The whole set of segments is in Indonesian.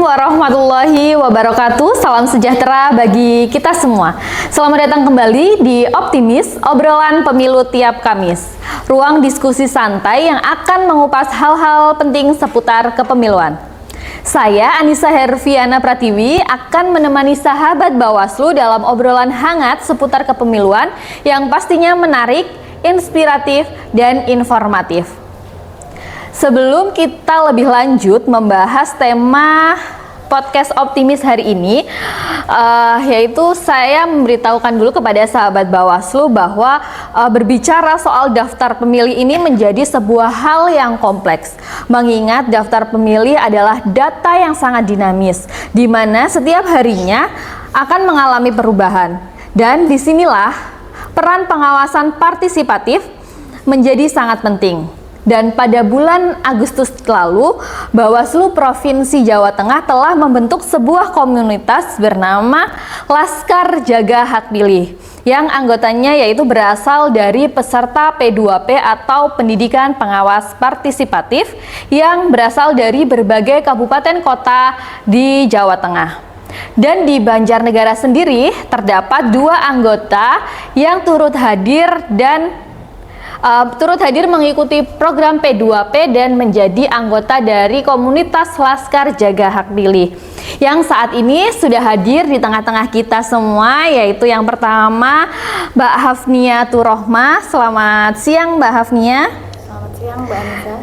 warahmatullahi wabarakatuh. Salam sejahtera bagi kita semua. Selamat datang kembali di Optimis, obrolan pemilu tiap Kamis. Ruang diskusi santai yang akan mengupas hal-hal penting seputar kepemiluan. Saya Anissa Herviana Pratiwi akan menemani sahabat Bawaslu dalam obrolan hangat seputar kepemiluan yang pastinya menarik, inspiratif, dan informatif. Sebelum kita lebih lanjut membahas tema podcast Optimis hari ini, yaitu saya memberitahukan dulu kepada sahabat Bawaslu bahwa berbicara soal daftar pemilih ini menjadi sebuah hal yang kompleks. Mengingat daftar pemilih adalah data yang sangat dinamis, di mana setiap harinya akan mengalami perubahan. Dan disinilah peran pengawasan partisipatif menjadi sangat penting. Dan pada bulan Agustus lalu, Bawaslu Provinsi Jawa Tengah telah membentuk sebuah komunitas bernama Laskar Jaga Hak Pilih, yang anggotanya yaitu berasal dari peserta P2P atau Pendidikan Pengawas Partisipatif yang berasal dari berbagai kabupaten kota di Jawa Tengah. Dan di Banjarnegara sendiri terdapat 2 anggota yang turut hadir mengikuti program P2P dan menjadi anggota dari komunitas Laskar Jaga Hak Pilih yang saat ini sudah hadir di tengah-tengah kita semua, yaitu yang pertama Mbak Hafnia Turohmah. Selamat siang Mbak Hafnia. Selamat siang Mbak Anissa.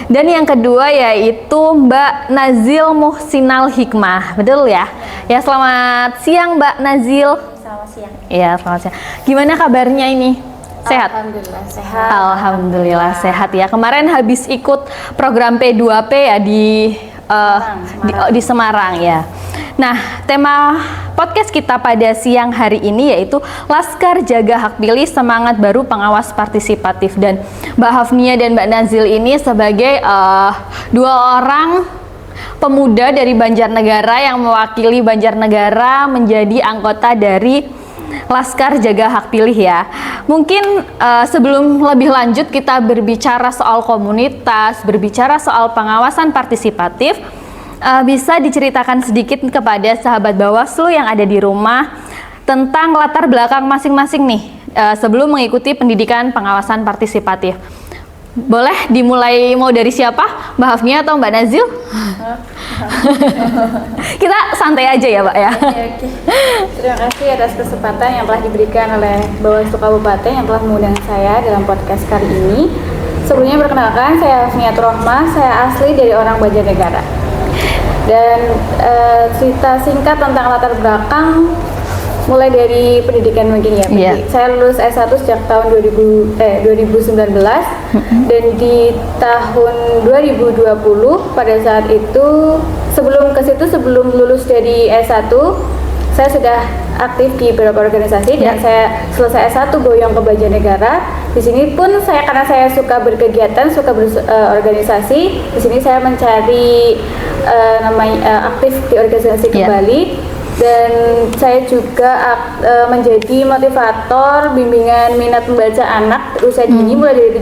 Dan yang kedua yaitu Mbak Nazil Muhsinal Hikmah. Betul ya? Ya, selamat siang Mbak Nazil. Selamat siang. Iya, selamat siang. Gimana kabarnya ini? Sehat? Alhamdulillah sehat. Alhamdulillah sehat ya. Kemarin habis ikut program P2P ya di Semarang ya. Nah, tema podcast kita pada siang hari ini yaitu Laskar Jaga Hak Pilih, Semangat Baru Pengawas Partisipatif. Dan Mbak Hafnia dan Mbak Nazil ini sebagai 2 orang pemuda dari Banjarnegara yang mewakili Banjarnegara menjadi anggota dari Laskar Jaga Hak Pilih ya. Mungkin sebelum lebih lanjut kita berbicara soal komunitas, berbicara soal pengawasan partisipatif, bisa diceritakan sedikit kepada sahabat Bawaslu yang ada di rumah tentang latar belakang masing-masing nih sebelum mengikuti pendidikan pengawasan partisipatif. Boleh dimulai, mau dari siapa? Mbak Hafnia atau Mbak Nazil? Kita santai aja ya Mbak ya. Oke. Terima kasih atas kesempatan yang telah diberikan oleh Bawaslu Kabupaten yang telah mengundang saya dalam podcast kali ini. Sebelumnya perkenalkan, saya Hafnia Turohmah, saya asli dari orang Banjarnegara. Dan cerita singkat tentang latar belakang mulai dari pendidikan mungkin ya. Yeah. Saya lulus S1 sejak tahun 2019 dan di tahun 2020 pada saat itu sebelum lulus dari S1 saya sudah aktif di beberapa organisasi dan saya selesai S1 boyong ke Banjarnegara. Di sini pun karena saya suka berkegiatan, suka berorganisasi, di sini saya mencari aktif di organisasi kembali. Dan saya juga menjadi motivator bimbingan minat membaca anak usia dini mulai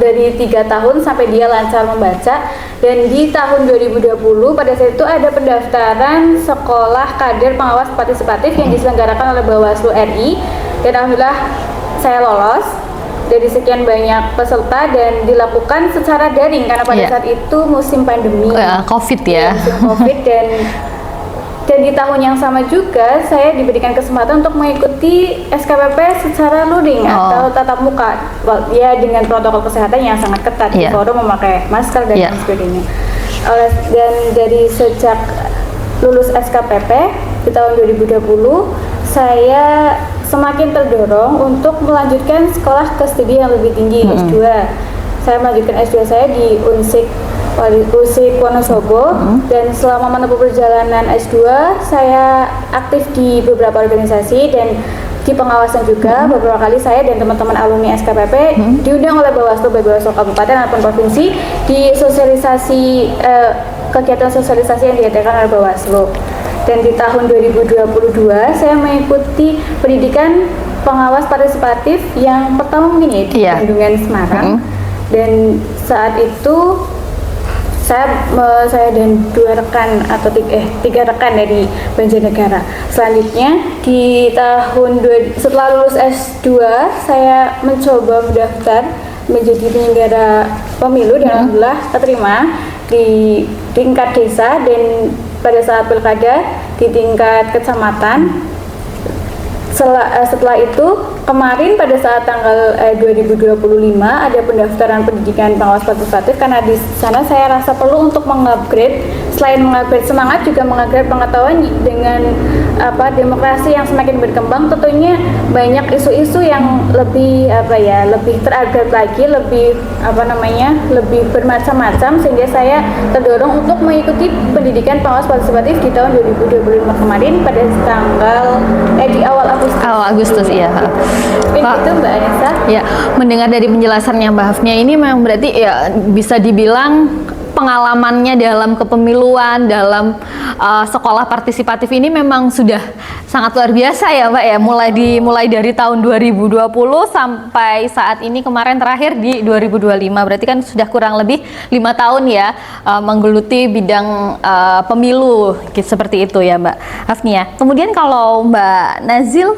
dari 3 tahun sampai dia lancar membaca. Dan di tahun 2020 pada saat itu ada pendaftaran sekolah kader pengawas partisipatif yang diselenggarakan oleh Bawaslu RI, dan alhamdulillah saya lolos dari sekian banyak peserta dan dilakukan secara daring karena pada saat itu musim pandemi COVID ya. Musim COVID dan di tahun yang sama juga saya diberikan kesempatan untuk mengikuti SKPP secara luring atau tatap muka ya, dengan protokol kesehatan yang sangat ketat, di forum memakai masker dan sebagainya. Dan dari sejak lulus SKPP di tahun 2020 saya semakin terdorong untuk melanjutkan sekolah ke studi yang lebih tinggi, S2. Saya melanjutkan S2 saya di Unsik Wonosobo, dan selama menempuh perjalanan S2 saya aktif di beberapa organisasi dan di pengawasan juga. Beberapa kali saya dan teman-teman alumni SKPP diundang oleh Bawaslu Kabupaten ataupun provinsi di sosialisasi kegiatan sosialisasi yang diadakan oleh Bawaslu. Dan di tahun 2022 saya mengikuti pendidikan pengawas partisipatif yang pertama mungkin ya di Bandungan Semarang. Dan saat itu saya dan dua rekan atau tiga rekan dari Banjarnegara. Selanjutnya di setelah lulus S2 saya mencoba mendaftar menjadi penyelenggara pemilu dan alhamdulillah keterima di tingkat desa dan pada saat pilkada di tingkat kecamatan. Setelah itu kemarin pada saat tanggal 2025 ada pendaftaran pendidikan pengawas partisipatif karena di sana saya rasa perlu untuk mengupgrade, selain mengupgrade semangat juga mengupgrade pengetahuan dengan demokrasi yang semakin berkembang. Tentunya banyak isu-isu yang lebih lebih terupgrade lagi, lebih lebih bermacam-macam sehingga saya terdorong untuk mengikuti pendidikan pengawas partisipatif di tahun 2025 kemarin pada tanggal di awal Agustus ya. Itu Mbak Anissa. Ya, mendengar dari penjelasannya Mbak Hafnia ini memang berarti ya bisa dibilang pengalamannya dalam kepemiluan, dalam sekolah partisipatif ini memang sudah sangat luar biasa ya Mbak ya, mulai dari tahun 2020 sampai saat ini kemarin terakhir di 2025, berarti kan sudah kurang lebih 5 tahun ya menggeluti bidang pemilu seperti itu ya Mbak Hafnia. Kemudian kalau Mbak Nazil.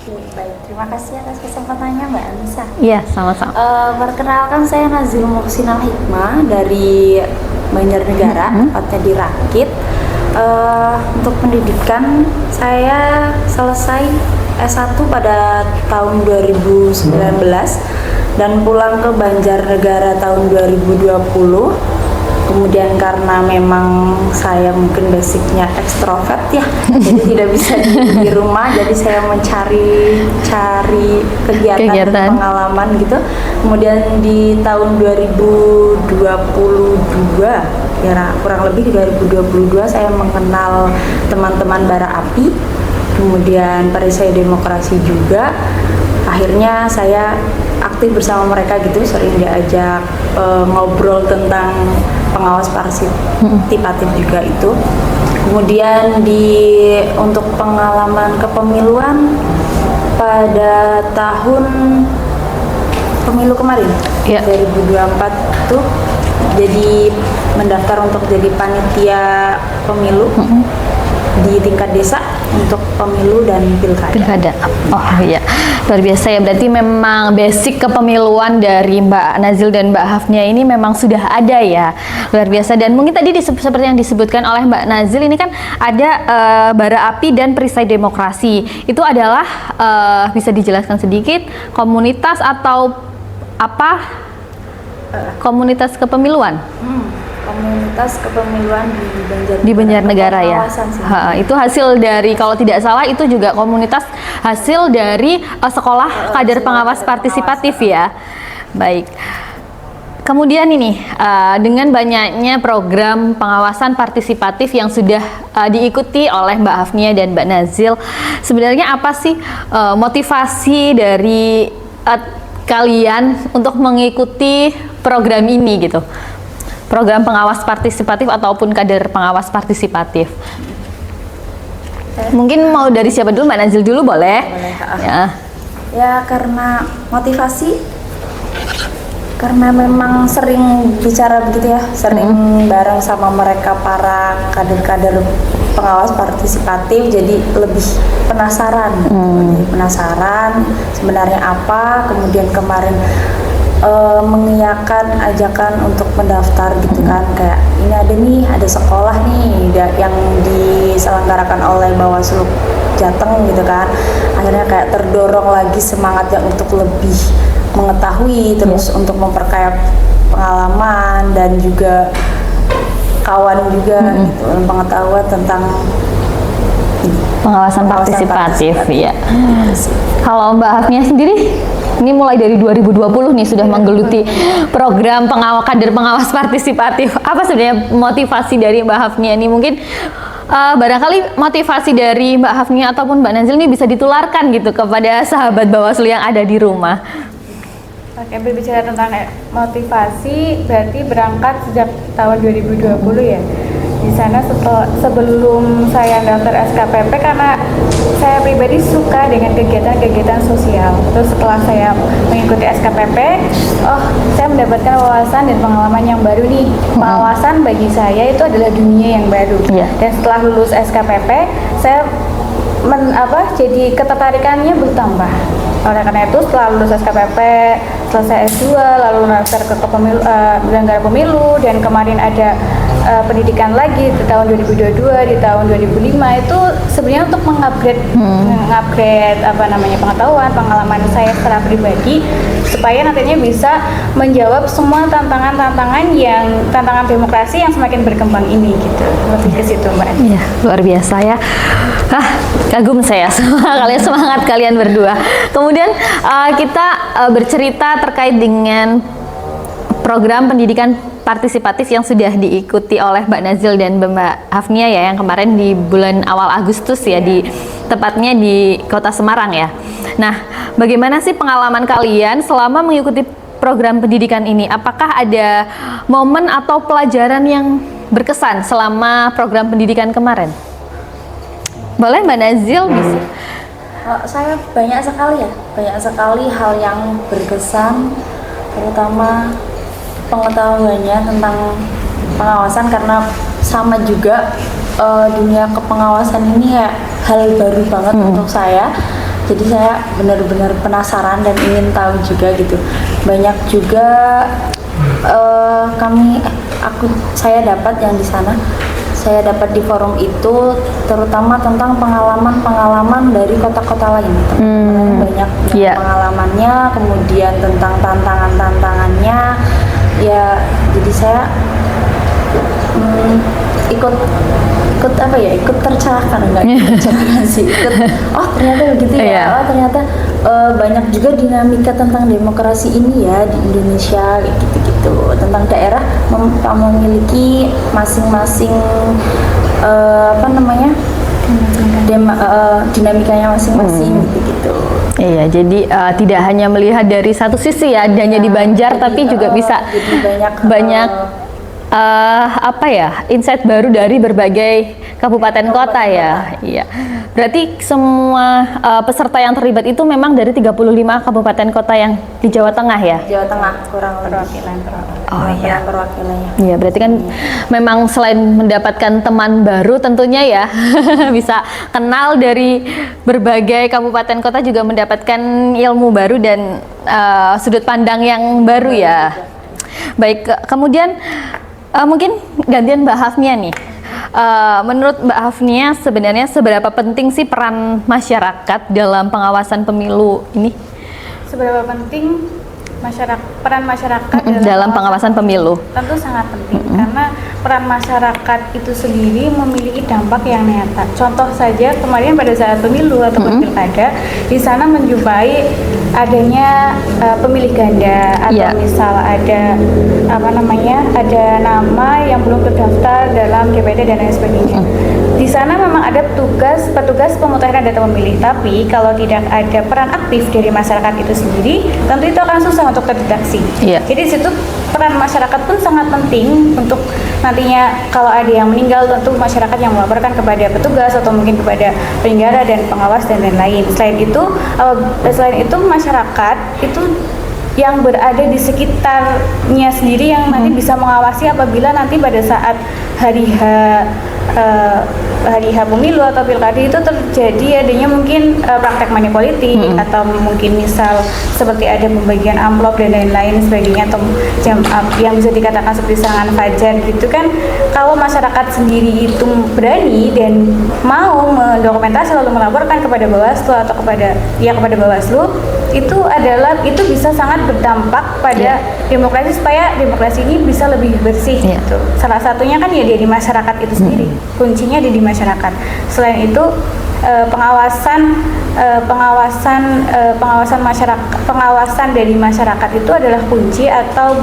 Baik, terima kasih atas kesempatannya Mbak Anissa. Iya, sama-sama. Perkenalkan saya Nazil Muhsinal Hikmah dari Banjarnegara, tepatnya di Rakit. Untuk pendidikan saya selesai S1 pada tahun 2019 dan pulang ke Banjarnegara tahun 2020. Kemudian karena memang saya mungkin basicnya ekstrovert ya, jadi tidak bisa di rumah, jadi saya mencari kegiatan dan pengalaman gitu. Kemudian di tahun 2022 ya kurang lebih di 2022 saya mengenal teman-teman bara api, kemudian Perisai Demokrasi juga. Akhirnya saya aktif bersama mereka gitu, sering diajak ngobrol tentang pengawas partisipatif juga itu. Kemudian untuk pengalaman kepemiluan pada tahun pemilu kemarin, 2024 tuh jadi mendaftar untuk jadi panitia pemilu di tingkat desa untuk pemilu dan pilkada. Oh iya, luar biasa ya. Berarti memang basic kepemiluan dari Mbak Nazil dan Mbak Hafnia ini memang sudah ada ya, luar biasa. Dan mungkin tadi seperti yang disebutkan oleh Mbak Nazil ini kan ada bara api dan perisai demokrasi. Itu adalah bisa dijelaskan sedikit komunitas atau apa? Komunitas kepemiluan. Komunitas kepemiluan di Banjarnegara ya. Itu hasil dari, kalau tidak salah itu juga komunitas hasil dari sekolah kader pengawas partisipatif ya. Baik. Kemudian ini dengan banyaknya program pengawasan partisipatif yang sudah diikuti oleh Mbak Hafnia dan Mbak Nazil, sebenarnya apa sih motivasi dari kalian untuk mengikuti program ini gitu? Program pengawas partisipatif ataupun kader pengawas partisipatif. Mungkin mau dari siapa dulu? Mbak Nazil dulu boleh? Boleh. Ya karena motivasi, karena memang sering bicara begitu ya, sering bareng sama mereka para kader-kader pengawas partisipatif, jadi lebih penasaran. Penasaran sebenarnya apa, kemudian kemarin mengiyakan ajakan untuk mendaftar gitu kan, kayak ini ada sekolah nih yang diselenggarakan oleh Bawaslu Jateng gitu kan. Akhirnya kayak terdorong lagi semangatnya untuk lebih mengetahui, terus untuk memperkaya pengalaman dan juga kawan juga gitu, pengetahuan tentang pengawasan partisipatif ya. Kalau Mbak Hafnia sendiri, ini mulai dari 2020 nih sudah menggeluti program kader pengawas partisipatif. Apa sebenarnya motivasi dari Mbak Hafnia ini? Mungkin barangkali motivasi dari Mbak Hafnia ataupun Mbak Nazil ini bisa ditularkan gitu kepada sahabat Bawaslu yang ada di rumah. Oke, berbicara tentang motivasi, berarti berangkat sejak tahun 2020 ya. Di sana sebelum saya daftar SKPP, karena saya pribadi suka dengan kegiatan-kegiatan sosial. Terus setelah saya mengikuti SKPP, saya mendapatkan wawasan dan pengalaman yang baru nih. Wawasan bagi saya itu adalah dunia yang baru. Dan setelah lulus SKPP, saya jadi ketertarikannya bertambah. Oleh karena itu setelah lulus SKPP, selesai S2, lalu daftar ke penyelenggara pemilu, dan kemarin ada pendidikan lagi di tahun 2022, di tahun 2005 itu sebenarnya untuk mengupgrade pengetahuan, pengalaman saya secara pribadi supaya nantinya bisa menjawab semua tantangan demokrasi yang semakin berkembang ini gitu. Lebih ke situ, Mbak. Iya, luar biasa ya. Kagum saya sama semangat kalian berdua. Kemudian kita bercerita terkait dengan program pendidikan partisipatif yang sudah diikuti oleh Mbak Nazil dan Mbak Hafnia ya, yang kemarin di bulan awal Agustus ya, tepatnya di Kota Semarang ya. Nah, bagaimana sih pengalaman kalian selama mengikuti program pendidikan ini? Apakah ada momen atau pelajaran yang berkesan selama program pendidikan kemarin? Boleh Mbak Nazil bisa? Saya banyak sekali hal yang berkesan, terutama pengetahuannya tentang pengawasan, karena sama juga dunia kepengawasan ini ya hal baru banget untuk saya. Jadi saya benar-benar penasaran dan ingin tahu juga gitu. Banyak juga saya dapat yang di sana. Saya dapat di forum itu terutama tentang pengalaman dari kota-kota lain. Banyak pengalamannya, kemudian tentang tantangannya. Ya, jadi saya ikut tercerahkan, ternyata begitu ya. Ternyata banyak juga dinamika tentang demokrasi ini ya di Indonesia, gitu. Tentang daerah memiliki masing-masing dinamikanya masing-masing, gitu. Iya, jadi tidak hanya melihat dari satu sisi ya, hanya di Banjar, tapi juga bisa banyak insight baru dari berbagai kabupaten kota ya. Iya. Berarti semua peserta yang terlibat itu memang dari 35 kabupaten kota yang di Jawa Tengah ya? Jawa Tengah, kurang perwakilan. Perwakilannya. Iya, berarti kan memang selain mendapatkan teman baru tentunya ya, bisa kenal dari berbagai kabupaten kota, juga mendapatkan ilmu baru dan sudut pandang yang baru ya. Baik, kemudian mungkin gantian Mbak Hafnia nih. Menurut Mbak Hafnia, sebenarnya seberapa penting sih peran masyarakat dalam pengawasan pemilu ini? Seberapa penting peran masyarakat dalam pengawasan pemilu? Tentu sangat penting, karena peran masyarakat itu sendiri memiliki dampak yang nyata. Contoh saja kemarin pada saat pemilu atau pilkada, di sana menjumpai adanya pemilih ganda atau misal ada ada nama yang belum terdaftar dalam DPD dan lain sebagainya. Di sana memang ada petugas pemutahiran data pemilih, tapi kalau tidak ada peran aktif dari masyarakat itu sendiri, tentu itu akan susah untuk terdeteksi. Jadi situ peran masyarakat pun sangat penting untuk nantinya kalau ada yang meninggal, tentu masyarakat yang melaporkan kepada petugas atau mungkin kepada penyelenggara dan pengawas dan lain-lain. Selain itu masyarakat itu yang berada di sekitarnya sendiri yang nanti bisa mengawasi apabila nanti pada saat hari H pemilu atau pilkada itu terjadi adanya mungkin praktek money politik atau mungkin misal seperti ada pembagian amplop dan lain-lain sebagainya, atau yang bisa dikatakan seperti serangan fajar gitu kan. Kalau masyarakat sendiri itu berani dan mau mendokumentasi lalu melaporkan kepada Bawaslu atau kepada Bawaslu, itu bisa sangat berdampak pada demokrasi, supaya demokrasi ini bisa lebih bersih gitu. Salah satunya kan ya dari masyarakat itu sendiri. Kuncinya ada di masyarakat. Selain itu pengawasan dari masyarakat itu adalah kunci, atau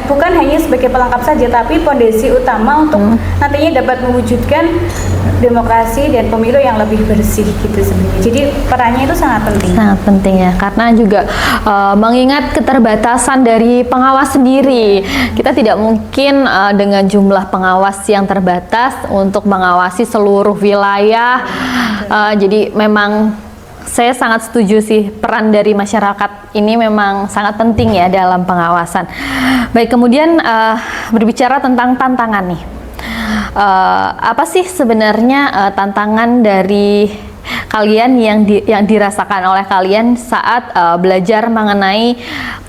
bukan hanya sebagai pelengkap saja, tapi fondasi utama untuk nantinya dapat mewujudkan demokrasi dan pemilu yang lebih bersih gitu sebenarnya. Jadi perannya itu sangat penting. Sangat penting ya, karena juga mengingat keterbatasan dari pengawas sendiri. Kita tidak mungkin dengan jumlah pengawas yang terbatas untuk mengawasi seluruh wilayah Jadi memang saya sangat setuju sih, peran dari masyarakat ini memang sangat penting ya dalam pengawasan. Baik, kemudian berbicara tentang tantangan nih. Apa sih sebenarnya tantangan dari kalian yang dirasakan oleh kalian saat belajar mengenai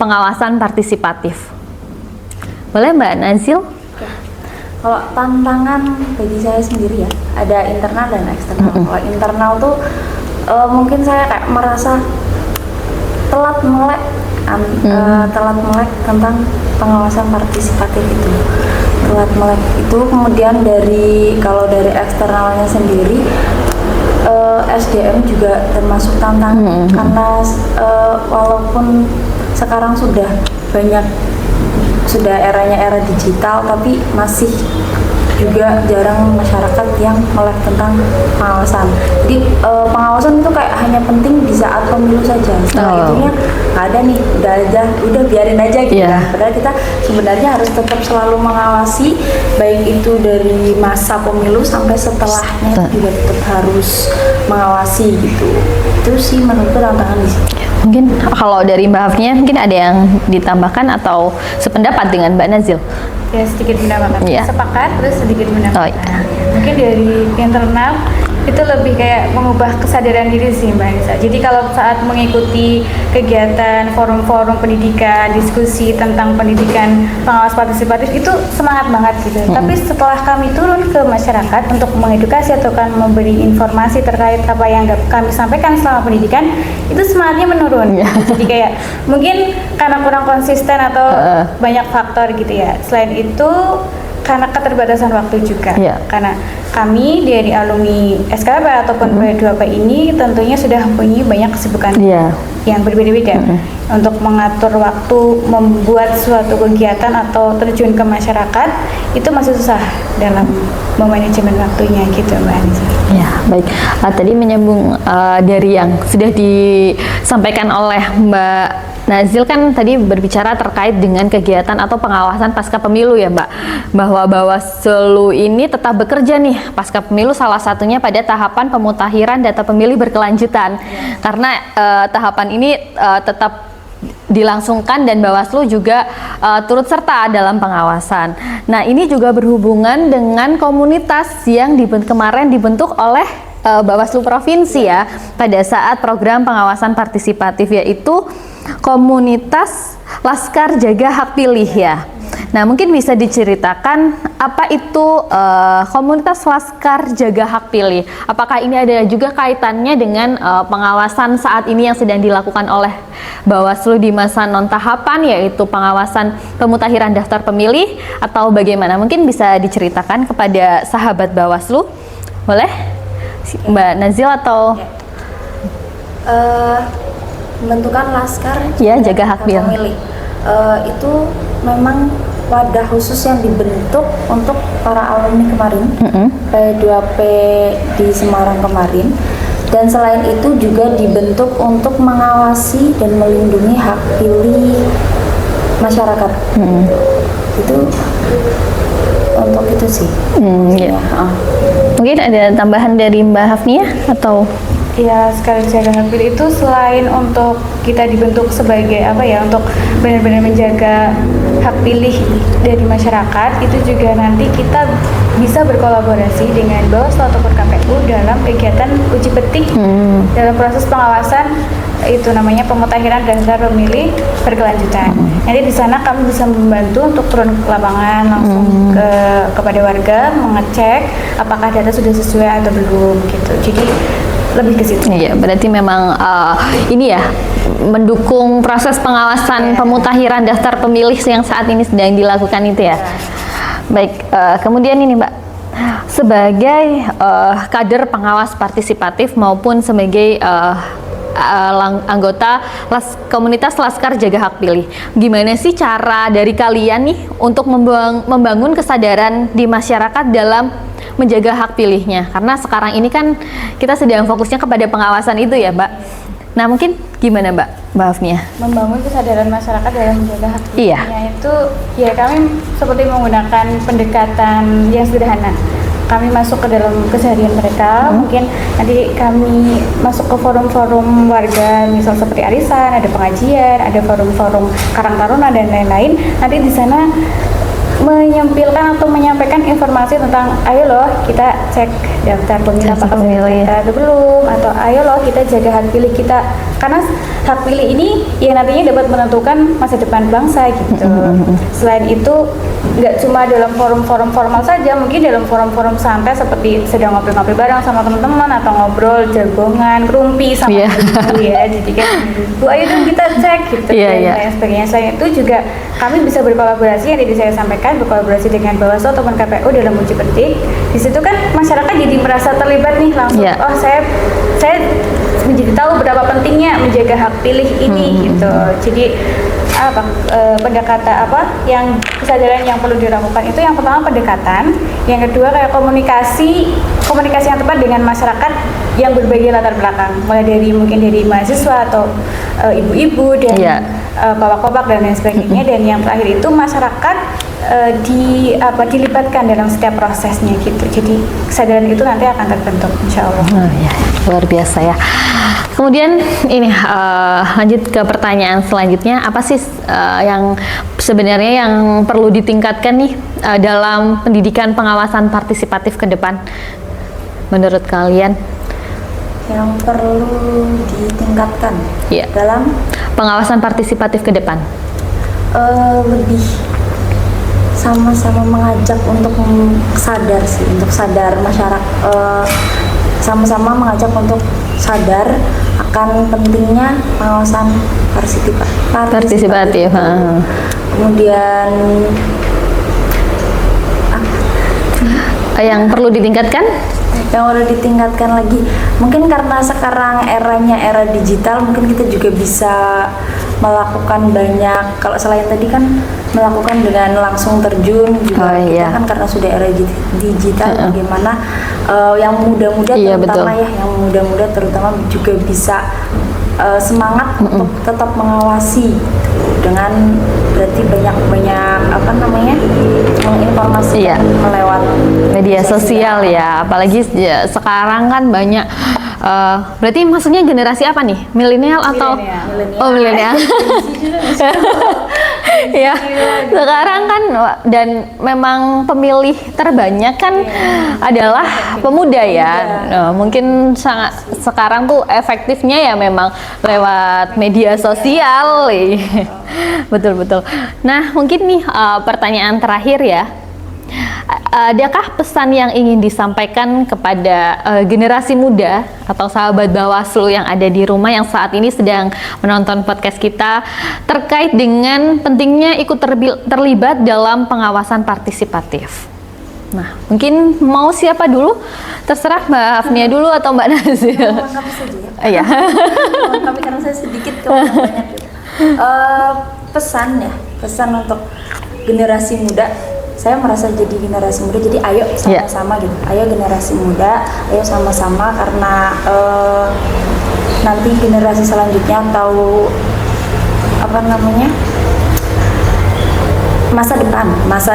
pengawasan partisipatif? Boleh Mbak Nazil? Kalau tantangan bagi saya sendiri ya, ada internal dan eksternal. Kalau internal tuh mungkin saya kayak merasa telat melek tentang pengawasan partisipatif itu. Telat melek itu kemudian kalau dari eksternalnya sendiri, SDM juga termasuk tantangan karena walaupun sekarang sudah eranya era digital, tapi masih juga jarang masyarakat yang melek tentang pengawasan. Jadi pengawasan itu kayak hanya penting di saat pemilu saja. Setelah itunya nggak ada nih, udah biarin aja gitu. Padahal kita sebenarnya harus tetap selalu mengawasi, baik itu dari masa pemilu sampai setelahnya juga tetap harus mengawasi gitu. Itu sih menurutku tantangan di sini. Mungkin kalau dari Mbak Hafnia mungkin ada yang ditambahkan atau sependapat dengan Mbak Nazil? Ya, sedikit menambahkan. Sepakat, terus sedikit menambahkan. Mungkin dari internal itu lebih kayak mengubah kesadaran diri sih Mbak Anissa. Jadi kalau saat mengikuti kegiatan forum-forum pendidikan, diskusi tentang pendidikan pengawas partisipatif itu semangat banget gitu. Tapi setelah kami turun ke masyarakat untuk mengedukasi atau kan memberi informasi terkait apa yang kami sampaikan selama pendidikan, itu semangatnya menurun. Jadi kayak mungkin karena kurang konsisten atau banyak faktor gitu ya. Selain itu karena keterbatasan waktu juga, karena kami dari alumni SKP ataupun P2P ini tentunya sudah mempunyai banyak kesibukan yang berbeda-beda untuk mengatur waktu, membuat suatu kegiatan atau terjun ke masyarakat itu masih susah dalam memanajemen waktunya gitu Mbak Anissa. Ya, baik. Tadi menyambung dari yang sudah disampaikan oleh Mbak Nazil, kan tadi berbicara terkait dengan kegiatan atau pengawasan pasca pemilu ya Mbak, bahwa Bawaslu ini tetap bekerja nih pasca pemilu, salah satunya pada tahapan pemutakhiran data pemilih berkelanjutan, karena tahapan ini tetap dilangsungkan dan Bawaslu juga turut serta dalam pengawasan. Nah, ini juga berhubungan dengan komunitas yang kemarin dibentuk oleh Bawaslu Provinsi ya pada saat program pengawasan partisipatif, yaitu komunitas Laskar Jaga Hak Pilih ya. Nah, mungkin bisa diceritakan apa itu komunitas Laskar Jaga Hak Pilih? Apakah ini ada juga kaitannya dengan pengawasan saat ini yang sedang dilakukan oleh Bawaslu di masa non tahapan, yaitu pengawasan pemutakhiran daftar pemilih, atau bagaimana? Mungkin bisa diceritakan kepada sahabat Bawaslu, boleh? Mbak Nazil atau pembentukan Laskar Jaga Hak Pemilih itu memang wadah khusus yang dibentuk untuk para alumni kemarin, P2P di Semarang kemarin, dan selain itu juga dibentuk untuk mengawasi dan melindungi hak pilih masyarakat. Itu untuk itu sih. Mungkin ada tambahan dari Mbak Hafnia atau? Ya, sekali jaga hak pilih itu selain untuk kita dibentuk sebagai untuk benar-benar menjaga hak pilih dari masyarakat, itu juga nanti kita bisa berkolaborasi dengan Bawaslu ataupun KPU dalam kegiatan uji petik dalam proses pengawasan, itu namanya pemutakhiran daftar pemilih berkelanjutan. Nanti di sana kami bisa membantu untuk turun ke lapangan langsung kepada warga, mengecek apakah data sudah sesuai atau belum gitu. Jadi lebih ke situ. Iya, berarti memang ini ya mendukung proses pengawasan pemutakhiran daftar pemilih yang saat ini sedang dilakukan itu ya. Baik, kemudian ini Mbak, sebagai kader pengawas partisipatif maupun sebagai anggota komunitas Laskar Jaga Hak Pilih, gimana sih cara dari kalian nih untuk membangun kesadaran di masyarakat dalam menjaga hak pilihnya? Karena sekarang ini kan kita sedang fokusnya kepada pengawasan itu ya Mbak. Nah, mungkin gimana Mbak Hafnia? Membangun kesadaran masyarakat dalam menjaga hak pilihnya itu ya kami seperti menggunakan pendekatan yang sederhana. kami masuk ke dalam keseharian mereka. Mungkin nanti kami masuk ke forum-forum warga, misal seperti arisan, ada pengajian, ada forum-forum Karang Taruna dan lain-lain. Nanti di sana menyempilkan atau menyampaikan informasi tentang ayo loh kita cek daftar pemilih apakah kita atau belum, atau ayo loh kita jaga hak pilih kita, karena hak pilih ini yang nantinya dapat menentukan masa depan bangsa gitu. Selain itu nggak cuma dalam forum-forum formal saja, mungkin dalam forum-forum santai seperti sedang ngobrol-ngobrol bareng sama teman-teman atau ngobrol jagongan, rumpi sama ibu ya, jadi kan Bu ayo dong kita cek gitu dan lain sebagainya. Selain itu juga kami bisa berkolaborasi, yang tadi saya sampaikan, berkolaborasi dengan Bawaslu ataupun KPU dalam uji petik. Di situ kan masyarakat jadi merasa terlibat nih langsung. Oh saya menjadi tahu berapa pentingnya menjaga hak pilih ini gitu. Jadi pendekatan yang kesadaran yang perlu diramukan itu yang pertama pendekatan, yang kedua kayak komunikasi yang tepat dengan masyarakat yang berbagai latar belakang, mulai dari mungkin dari mahasiswa atau ibu-ibu dan bapak-bapak dan lain sebagainya, dan yang terakhir itu masyarakat dilibatkan dalam setiap prosesnya gitu. Jadi kesadaran itu nanti akan terbentuk insya Allah. Luar biasa ya. Kemudian ini lanjut ke pertanyaan selanjutnya, apa sih yang sebenarnya yang perlu ditingkatkan nih dalam pendidikan pengawasan partisipatif ke depan menurut kalian? Yang perlu ditingkatkan dalam pengawasan partisipatif ke depan? Lebih sama-sama mengajak untuk sadar masyarakat, sama-sama mengajak untuk sadar akan pentingnya pengawasan partisipatif. Kemudian yang perlu ditingkatkan? Yang perlu ditingkatkan lagi, mungkin karena sekarang era digital, mungkin kita juga bisa melakukan banyak. Kalau selain tadi kan melakukan dengan langsung terjun juga, kita kan karena sudah era digital, bagaimana yang muda-muda terutama yang muda-muda terutama juga bisa semangat untuk tetap mengawasi dengan berarti banyak menginformasikan melewat media sosial ya, apalagi sekarang kan banyak berarti maksudnya generasi apa nih, milenial atau milenial ya sekarang kan, dan memang pemilih terbanyak kan adalah pemuda ya. Mungkin sekarang tuh efektifnya ya memang lewat media sosial. Betul. Nah mungkin nih pertanyaan terakhir ya, adakah pesan yang ingin disampaikan kepada generasi muda atau sahabat Bawaslu yang ada di rumah yang saat ini sedang menonton podcast kita terkait dengan pentingnya ikut terlibat dalam pengawasan partisipatif? Nah, mungkin mau siapa dulu? Terserah Mbak Hafnia dulu atau Mbak Nazil. Melengkapi saja ya. Iya. Melengkapi karena saya sedikit banyak gitu. Pesan untuk generasi muda. Saya merasa jadi generasi muda, jadi ayo sama-sama gitu. Ayo generasi muda, ayo sama-sama, karena nanti generasi selanjutnya atau masa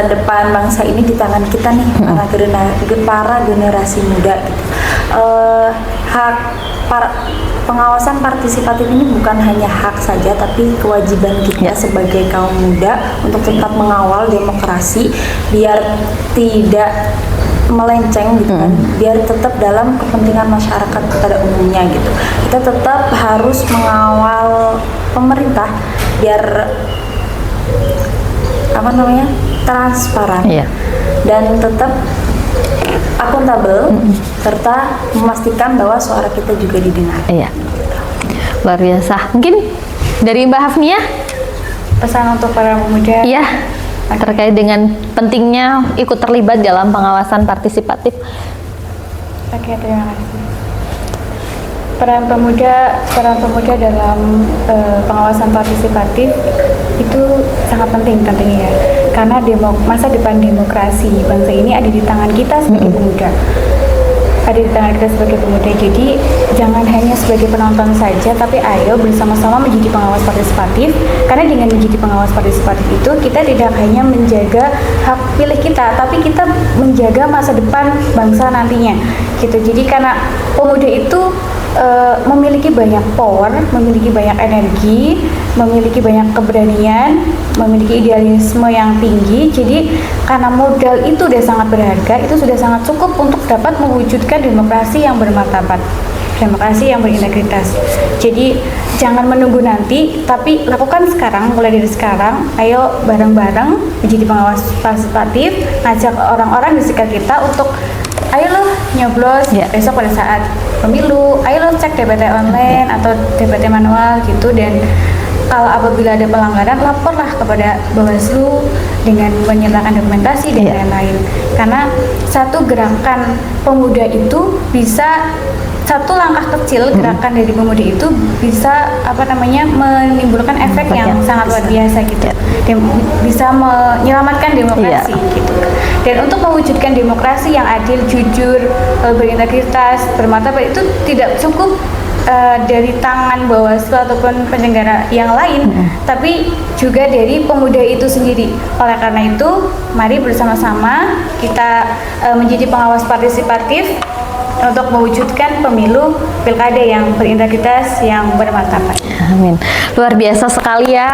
depan bangsa ini di tangan kita nih, para generasi muda gitu. Pengawasan partisipatif ini bukan hanya hak saja, tapi kewajiban kita sebagai kaum muda untuk tetap mengawal demokrasi biar tidak melenceng gitu kan, biar tetap dalam kepentingan masyarakat pada umumnya gitu. Kita tetap harus mengawal pemerintah biar transparan dan tetap akuntabel, serta memastikan bahwa suara kita juga didengar. Luar biasa. Mungkin dari Mbak Hafnia, pesan untuk para pemuda terkait dengan pentingnya ikut terlibat dalam pengawasan partisipatif. Oke, terima kasih. Peran pemuda dalam pengawasan partisipatif itu sangat penting tentunya ya, karena masa depan demokrasi bangsa ini ada di tangan kita sebagai pemuda. ada di tangan kita sebagai pemuda. Jadi jangan hanya sebagai penonton saja, tapi ayo bersama-sama menjadi pengawas partisipatif. Karena dengan menjadi pengawas partisipatif itu kita tidak hanya menjaga hak pilih kita, tapi kita menjaga masa depan bangsa nantinya. Gitu. Jadi karena pemuda itu memiliki banyak power, memiliki banyak energi, memiliki banyak keberanian, memiliki idealisme yang tinggi. Jadi karena modal itu sudah sangat berharga, itu sudah sangat cukup untuk dapat mewujudkan demokrasi yang bermartabat, demokrasi yang berintegritas. Jadi jangan menunggu nanti, tapi lakukan sekarang, mulai dari sekarang. Ayo bareng-bareng menjadi pengawas partisipatif, ngajak orang-orang di sekitar kita untuk ayo lo nyoblos besok pada saat pemilu, ayo lo cek DPT online atau DPT manual gitu, dan kalau apabila ada pelanggaran laporlah kepada Bawaslu dengan menyertakan dokumentasi dan lain-lain. Karena satu gerakan pemuda itu bisa, satu langkah kecil gerakan dari pemuda itu bisa menimbulkan efek yang sangat luar biasa gitu, dan bisa menyelamatkan demokrasi gitu. Dan untuk mewujudkan demokrasi yang adil, jujur, berintegritas, bermartabat itu tidak cukup dari tangan Bawaslu ataupun penyelenggara yang lain, tapi juga dari pemuda itu sendiri. Oleh karena itu, mari bersama-sama kita menjadi pengawas partisipatif untuk mewujudkan pemilu pilkada yang berintegritas, yang bermartabat. Amin. Luar biasa sekali ya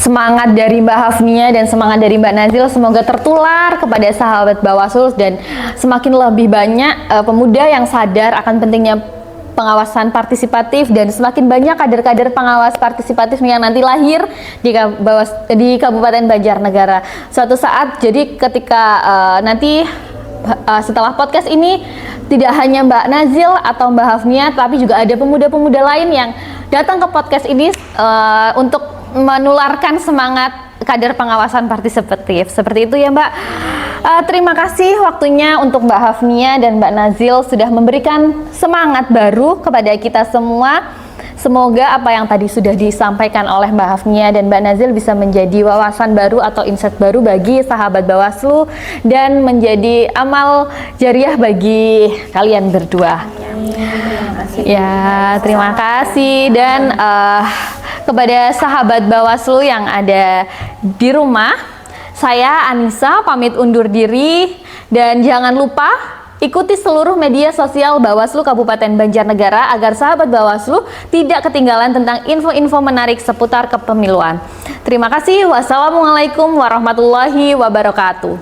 semangat dari Mbak Hafnia dan semangat dari Mbak Nazil. Semoga tertular kepada sahabat Bawaslu dan semakin lebih banyak pemuda yang sadar akan pentingnya pengawasan partisipatif, dan semakin banyak kader-kader pengawas partisipatif yang nanti lahir di Kabupaten Banjarnegara suatu saat. Jadi ketika nanti setelah podcast ini tidak hanya Mbak Nazil atau Mbak Hafnia, tapi juga ada pemuda-pemuda lain yang datang ke podcast ini untuk menularkan semangat kader pengawasan partisipatif. Seperti itu ya Mbak. Terima kasih waktunya untuk Mbak Hafnia dan Mbak Nazil sudah memberikan semangat baru kepada kita semua. Semoga apa yang tadi sudah disampaikan oleh Mbak Hafnia dan Mbak Nazil bisa menjadi wawasan baru atau insight baru bagi sahabat Bawaslu dan menjadi amal jariah bagi kalian berdua. Ya, terima kasih. Dan kepada sahabat Bawaslu yang ada di rumah, saya Anissa pamit undur diri, dan jangan lupa ikuti seluruh media sosial Bawaslu Kabupaten Banjarnegara agar sahabat Bawaslu tidak ketinggalan tentang info-info menarik seputar kepemiluan. Terima kasih. Wassalamualaikum warahmatullahi wabarakatuh.